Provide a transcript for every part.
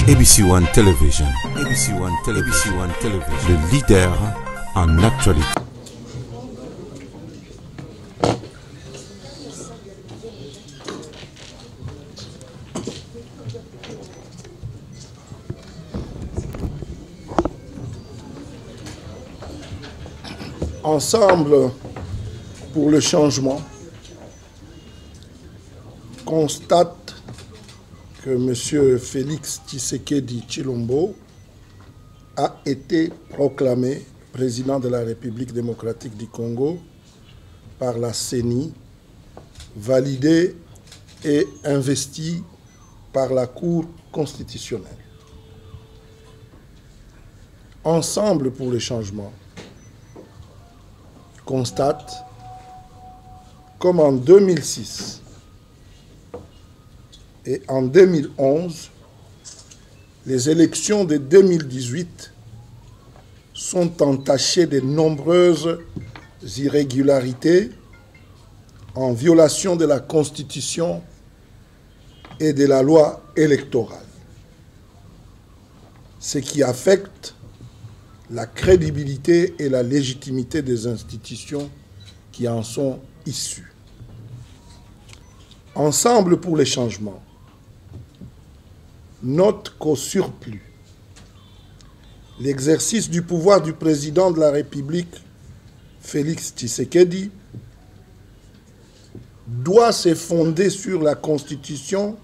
ABC One Television. ABC One Television. ABC One Television. Le leader en actualité. Ensemble pour le changement constate que M. Félix Tshisekedi Tshilombo a été proclamé président de la République démocratique du Congo par la CENI, validé et investi par la Cour constitutionnelle. Ensemble pour le changement constate comme en 2006 et en 2011, les élections de 2018 sont entachées de nombreuses irrégularités en violation de la Constitution et de la loi électorale, ce qui affecte la crédibilité et la légitimité des institutions qui en sont issues. Ensemble pour les changements note qu'au surplus, l'exercice du pouvoir du président de la République, Félix Tshisekedi, doit se fonder sur la Constitution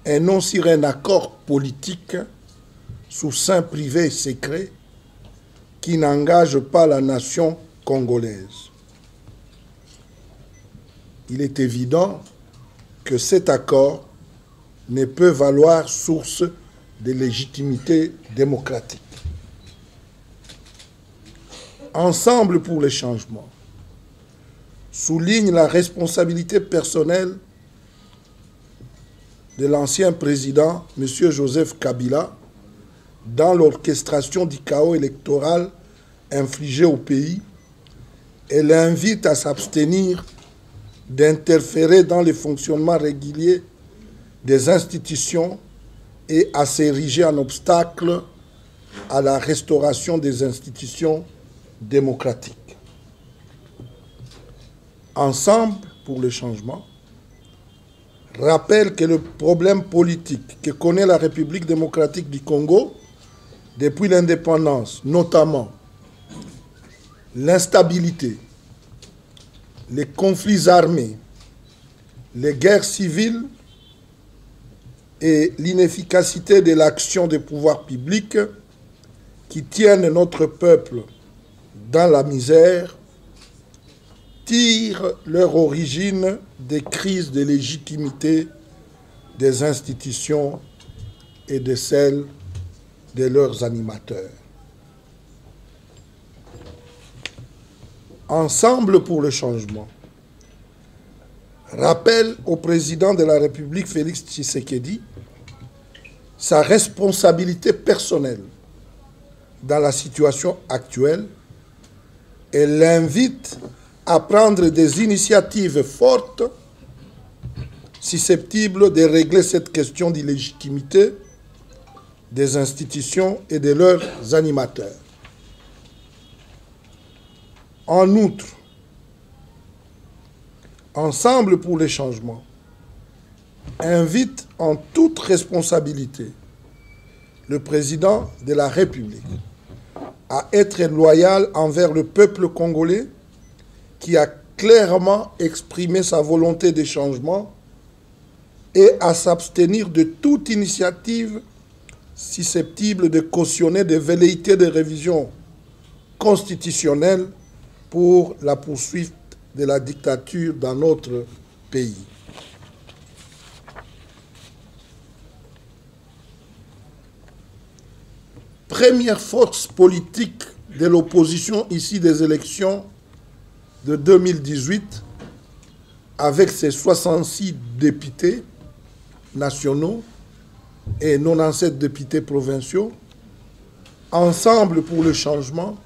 et non sur un accord politique sous seing privé et secret qui n'engage pas la nation congolaise. Il est évident que cet accord ne peut valoir source de légitimité démocratique. Ensemble pour les changements souligne la responsabilité personnelle de l'ancien président, M. Joseph Kabila, dans l'orchestration du chaos électoral infligé au pays et l'invite à s'abstenir d'interférer dans le fonctionnement régulier des institutions et à s'ériger en obstacle à la restauration des institutions démocratiques. Ensemble pour le changement rappelle que le problème politique que connaît la République démocratique du Congo depuis l'indépendance, notamment l'instabilité, les conflits armés, les guerres civiles et l'inefficacité de l'action des pouvoirs publics qui tiennent notre peuple dans la misère, tirent leur origine des crises de légitimité des institutions et de celles de leurs animateurs. Ensemble pour le changement rappelle au président de la République, Félix Tshisekedi, sa responsabilité personnelle dans la situation actuelle et l'invite à prendre des initiatives fortes susceptibles de régler cette question d'illégitimité des institutions et de leurs animateurs. En outre, Ensemble pour les changements invite en toute responsabilité le président de la République à être loyal envers le peuple congolais qui a clairement exprimé sa volonté de changement et à s'abstenir de toute initiative susceptible de cautionner des velléités de révision constitutionnelle pour la poursuite de la dictature dans notre pays. Première force politique de l'opposition issue des élections de 2018, avec ses 66 députés nationaux et 97 députés provinciaux, Ensemble pour le changement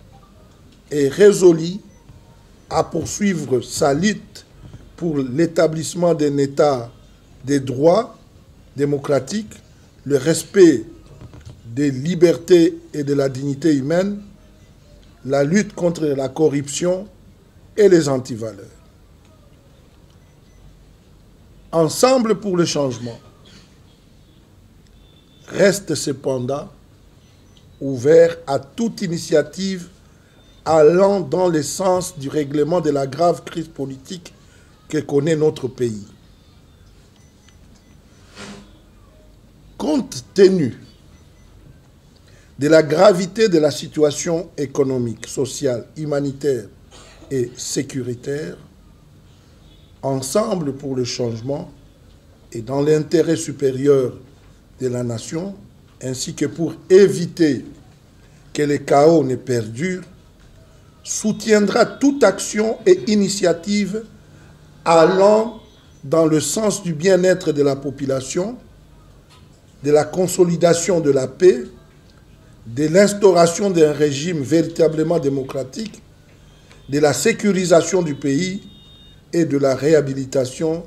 est résolu à poursuivre sa lutte pour l'établissement d'un État des droits démocratiques, le respect des libertés et de la dignité humaine, la lutte contre la corruption et les antivaleurs. Ensemble pour le changement reste cependant ouvert à toute initiative allant dans le sens du règlement de la grave crise politique que connaît notre pays. Compte tenu de la gravité de la situation économique, sociale, humanitaire et sécuritaire, Ensemble pour le changement et dans l'intérêt supérieur de la nation, ainsi que pour éviter que les chaos ne perdurent, soutiendra toute action et initiative allant dans le sens du bien-être de la population, de la consolidation de la paix, de l'instauration d'un régime véritablement démocratique, de la sécurisation du pays et de la réhabilitation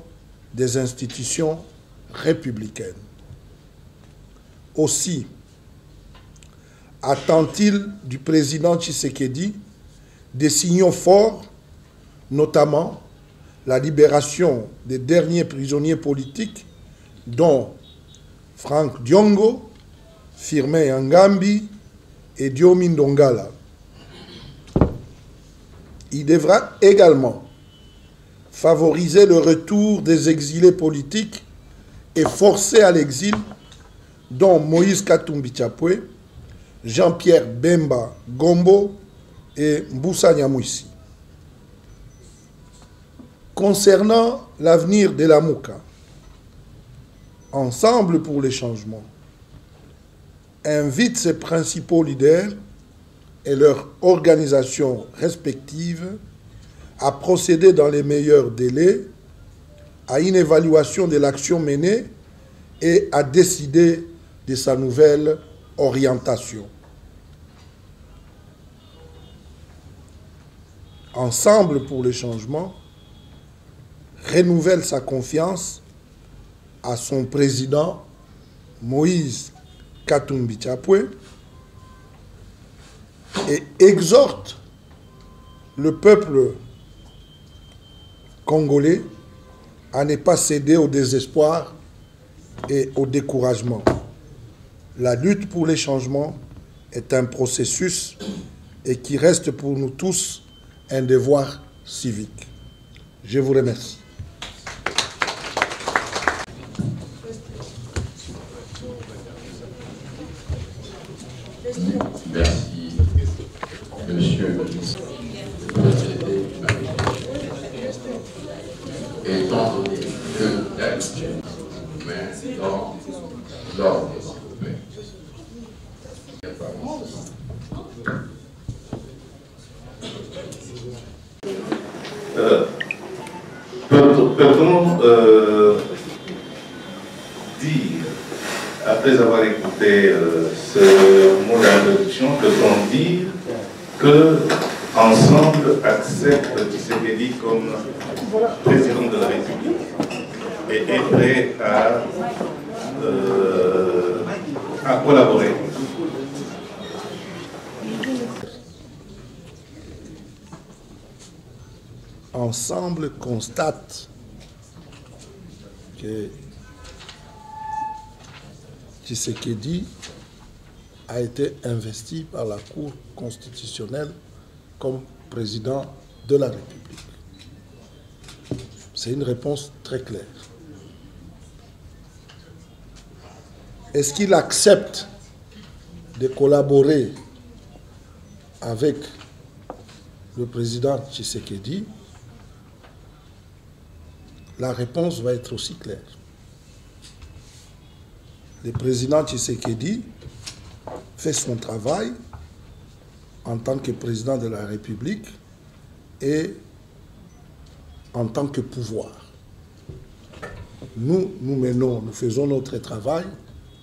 des institutions républicaines. Aussi, attend-il du président Tshisekedi des signaux forts, notamment la libération des derniers prisonniers politiques, dont Franck Diongo, Firmin Ngambi et Diomi Ndongala. Il devra également favoriser le retour des exilés politiques et forcés à l'exil, dont Moïse Katumbi Chapwe, Jean-Pierre Bemba Gombo et Mboussa Nyamwisi. Concernant l'avenir de la Mouka, Ensemble pour les changements invite ses principaux leaders et leurs organisations respectives à procéder dans les meilleurs délais à une évaluation de l'action menée et à décider de sa nouvelle orientation. Ensemble pour le changement renouvelle sa confiance à son président Moïse Katumbi Chapwe et exhorte le peuple congolais à ne pas céder au désespoir et au découragement. La lutte pour les changements est un processus et qui reste pour nous tous un devoir civique. Je vous remercie. Merci, monsieur le ministre. Étant donné que d'habitude, mais dans l'ordre, peut-on dire, après avoir écouté ce mot d'introduction, peut-on dire que Ensemble accepte Tshisekedi comme président de la République et est prêt à collaborer? Ensemble constate que Tshisekedi a été investi par la Cour constitutionnelle comme président de la République. C'est une réponse très claire. Est-ce qu'il accepte de collaborer avec le président Tshisekedi? La réponse va être aussi claire. Le président Tshisekedi fait son travail en tant que président de la République et en tant que pouvoir. Nous faisons notre travail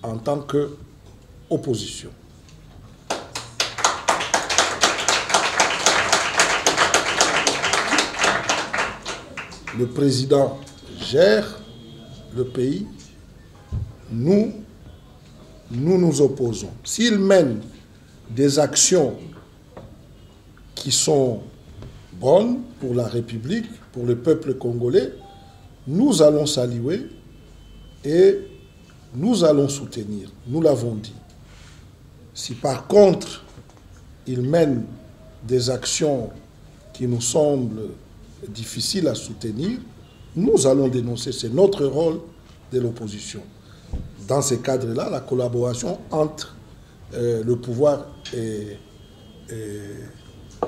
en tant qu'opposition. Le président gère le pays. Nous nous nous opposons. S'il mène des actions qui sont bonnes pour la République, pour le peuple congolais, nous allons saluer et nous allons soutenir. Nous l'avons dit. Si par contre, il mène des actions qui nous semblent difficiles à soutenir, nous allons dénoncer. C'est notre rôle de l'opposition. Dans ces cadres-là, la collaboration entre le pouvoir et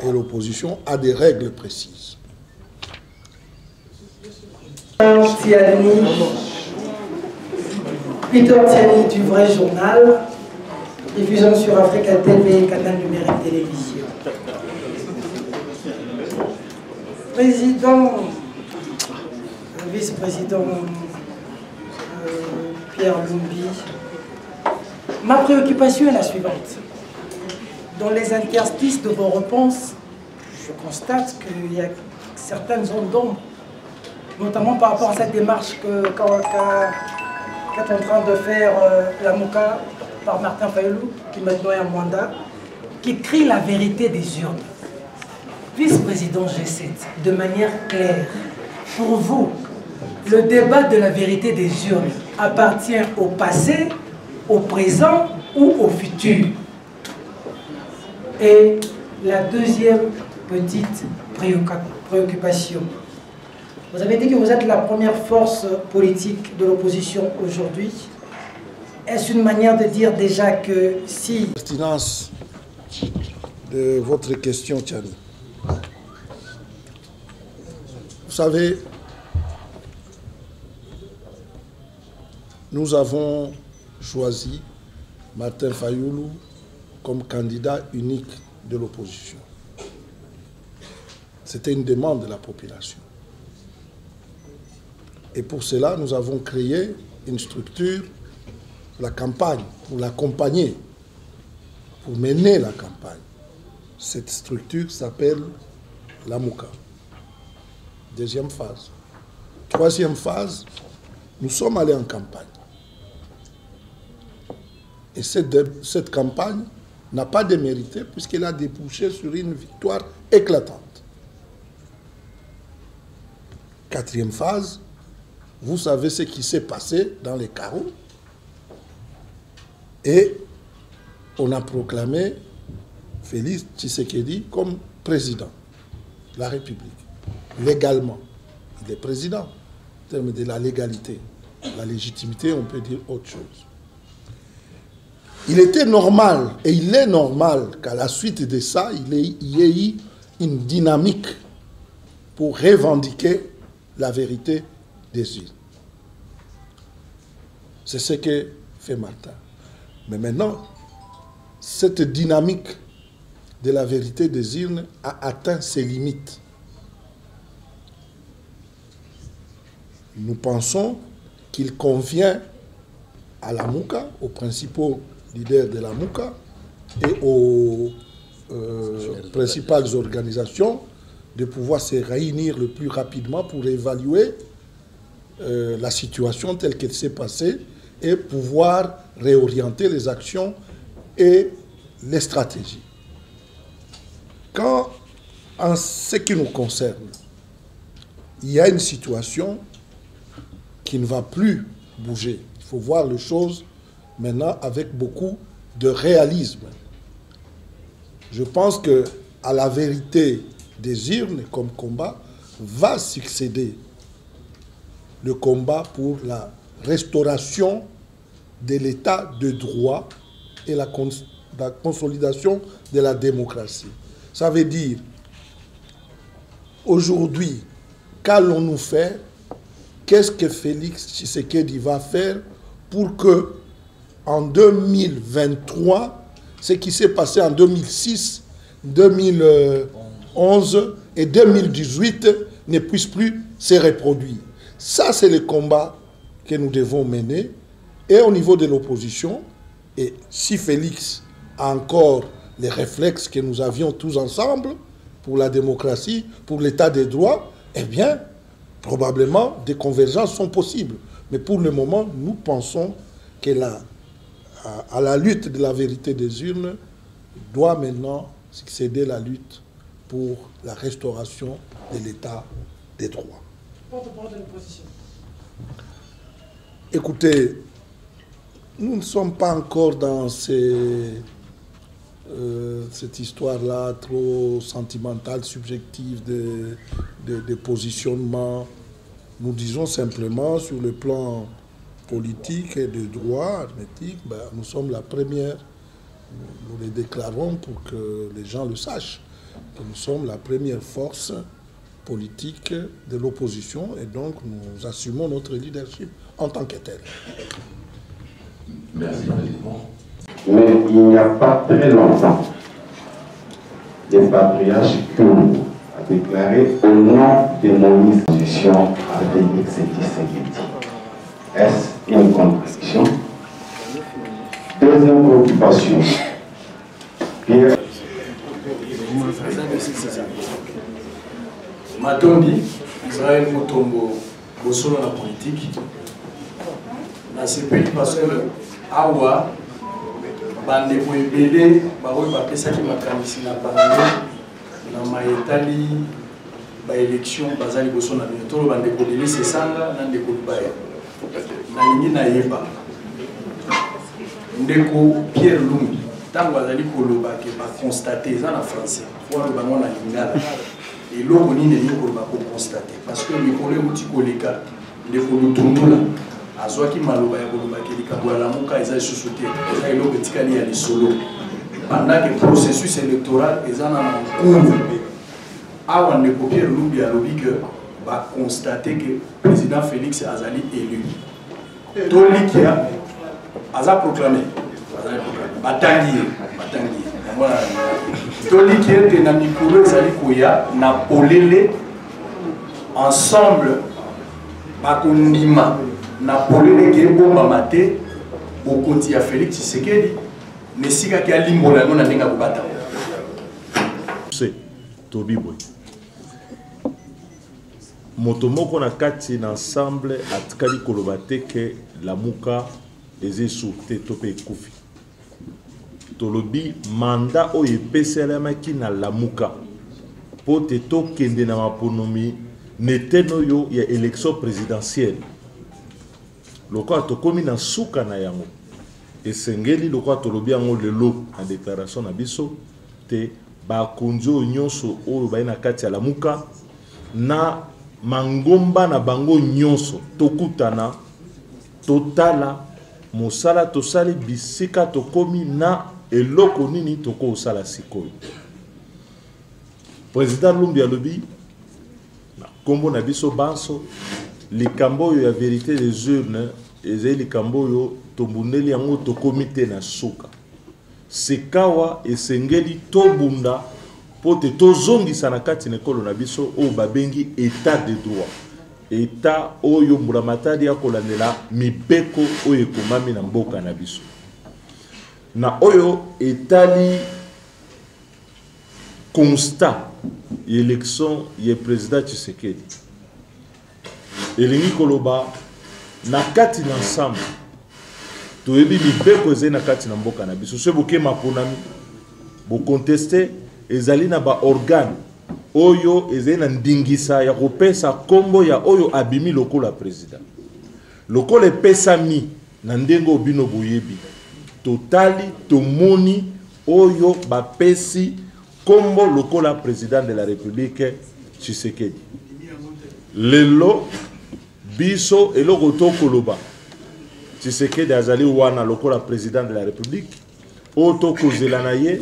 l'opposition a des règles précises. Peter Tiani du Vrai Journal, diffusion sur Africa TV, canal numérique télévision. Président, vice-président Pierre Lumbi, ma préoccupation est la suivante. Dans les interstices de vos réponses, je constate qu'il y a certaines zones d'ombre, notamment par rapport à cette démarche qu'est en train de faire la Mouka par Martin Fayulu, qui maintenant est un mandat, qui crie la vérité des urnes. Vice-président G7, de manière claire, pour vous, le débat de la vérité des urnes appartient au passé, au présent ou au futur? Et la deuxième petite préoccupation. Vous avez dit que vous êtes la première force politique de l'opposition aujourd'hui. Est-ce une manière de dire déjà que si... Pertinence de votre question, Tiani. Vous savez, nous avons choisi Martin Fayulu comme candidat unique de l'opposition. C'était une demande de la population. Et pour cela, nous avons créé une structure, la campagne, pour l'accompagner, pour mener la campagne. Cette structure s'appelle la Mouka. Deuxième phase. Troisième phase, nous sommes allés en campagne. Et cette campagne n'a pas démérité puisqu'elle a débouché sur une victoire éclatante. Quatrième phase, vous savez ce qui s'est passé dans les carreaux. Et on a proclamé Félix Tshisekedi comme président de la République. Légalement, il est président. En termes de la légalité, la légitimité, on peut dire autre chose. Il était normal, et il est normal qu'à la suite de ça, il y ait eu une dynamique pour revendiquer la vérité des urnes. C'est ce que fait Martin. Mais maintenant, cette dynamique de la vérité des urnes a atteint ses limites. Nous pensons qu'il convient à la Mouka, aux principaux leaders de la Mouka et aux principales organisations de pouvoir se réunir le plus rapidement pour évaluer la situation telle qu'elle s'est passée et pouvoir réorienter les actions et les stratégies. Quand, en ce qui nous concerne, il y a une situation qui ne va plus bouger. Il faut voir les choses maintenant avec beaucoup de réalisme. Je pense qu'à la vérité des urnes comme combat va succéder le combat pour la restauration de l'état de droit et la consolidation de la démocratie. Ça veut dire, aujourd'hui, qu'allons-nous faire? Qu'est-ce que Félix Tshisekedi va faire pour que, en 2023, ce qui s'est passé en 2006, 2011 et 2018 ne puisse plus se reproduire? Ça, c'est le combat que nous devons mener. Et au niveau de l'opposition, et si Félix a encore les réflexes que nous avions tous ensemble pour la démocratie, pour l'état des droits, eh bien, probablement, des convergences sont possibles. Mais pour le moment, nous pensons que à la lutte de la vérité des urnes doit maintenant succéder la lutte pour la restauration de l'état des droits. Écoutez, nous ne sommes pas encore dans cette histoire-là trop sentimentale, subjective de positionnement. Nous disons simplement sur le plan politique et de droit, arithmétique, nous sommes la première, nous le déclarons pour que les gens le sachent, que nous sommes la première force politique de l'opposition et donc nous assumons notre leadership en tant que tel. Merci, Président. Mais il n'y a pas très longtemps, le patriarche Kyungu a déclaré au nom de Moïse position avec Tshisekedi. Est-ce une contradiction? Deuxième préoccupation. Pierre. Matondi, Israël Motombo, Bosolo la politique. Dans ce pays, parce que Awa, Bande Boebele, Baroy Bapesaki Makamisi na Bande, na Maetali, ba élection, Bazali Bosolo na Binotolo, Bande Boebele, c'est Sanga, Nande Boubaya. Nalingi na Yeba. Ndeko Pierre Lumbi, tant que Bazali Koloba, qui va constater, ça en français, pour le bangon na Lingala. Et l'eau, on y est constater. Parce que les collègues qui ont les cas, les collègues Azoaki Maloba et Koloba qui dit que la Mouka est sous-souté, et là, il y a les solos. Pendant que le processus électoral est en cours, avant de copier le Lumbi à l'objet que va constater que le président Félix Azali est élu. Toli qui a proclamé, Batangi. Toli qui était dans Mikolo Zali Koya, Napolele, ensemble, Bakundima. Napolele qui est bon mamate, Bokonti à Félix Tshisekedi, Nessika qui a limbola non n'enga bubata. C'est Tobi Boy. Motomoko na kati ensemble atkali kolobate que la muka eze souté topé kufi. Tolobi mandat o epesela ki na la muka. Pote to kende na maponomi neteno yo ya élection présidentielle. Loko atokomi na suka na yango esengeli loko atolobi yango lelo na déclaration na biso te bakonzo nyonso oyo baye na kati ya lamuka na mangomba na bango nyonso tokutana totala mosala tosali bisika tokomi na eloko nini toko osala sikoyo. Président Lumbi alobi na kombo na biso banso likambo ya vérité des urnes ezali likambo yo tombundeli yango tokomite na suka sekawa esengeli tobunda pote tozongisa na kati na ekolo na biso oyo babengi état de droit, état oyo mbulamatari ya kolandela mibeko oyo ekomami na mboka na biso na oyo etali constat élection ya président Tshisekedi elingi koloba na kati na ensemble toyebi mibeko ezali na kati na mboka na biso so boke maponami bo contester ezali na ba organe oyo ezali na ndingisa ya kopesa kombo ya oyo abimi lokola président lokola epesami na ndenge obino boyebi totali tomoni oyo bapesi kombo lokola président de la République Tshisekedi lelo biso eloko to koloba Tshisekedi azali wana lokola président de la République oto kozela na ye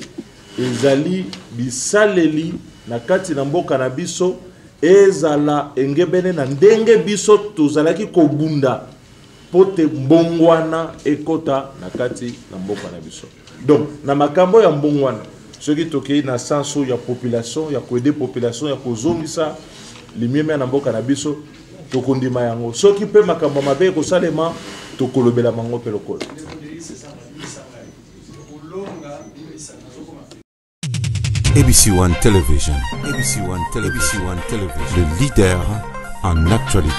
ezali bisaleli na kati na mboka na biso ezala engebene na ndenge biso tozalaki kobunda pote mbongwana ekota na kati na mboka na biso. Donc na makambo ya mbongwana soki tokei na senso ya population ya koede population ya kozongisa limieme na mboka na biso tokondima yango soki pe makambo mabe kosalema tokolobela mango pe lokolo. ABC One Television. ABC One Television. Le leader en actualité.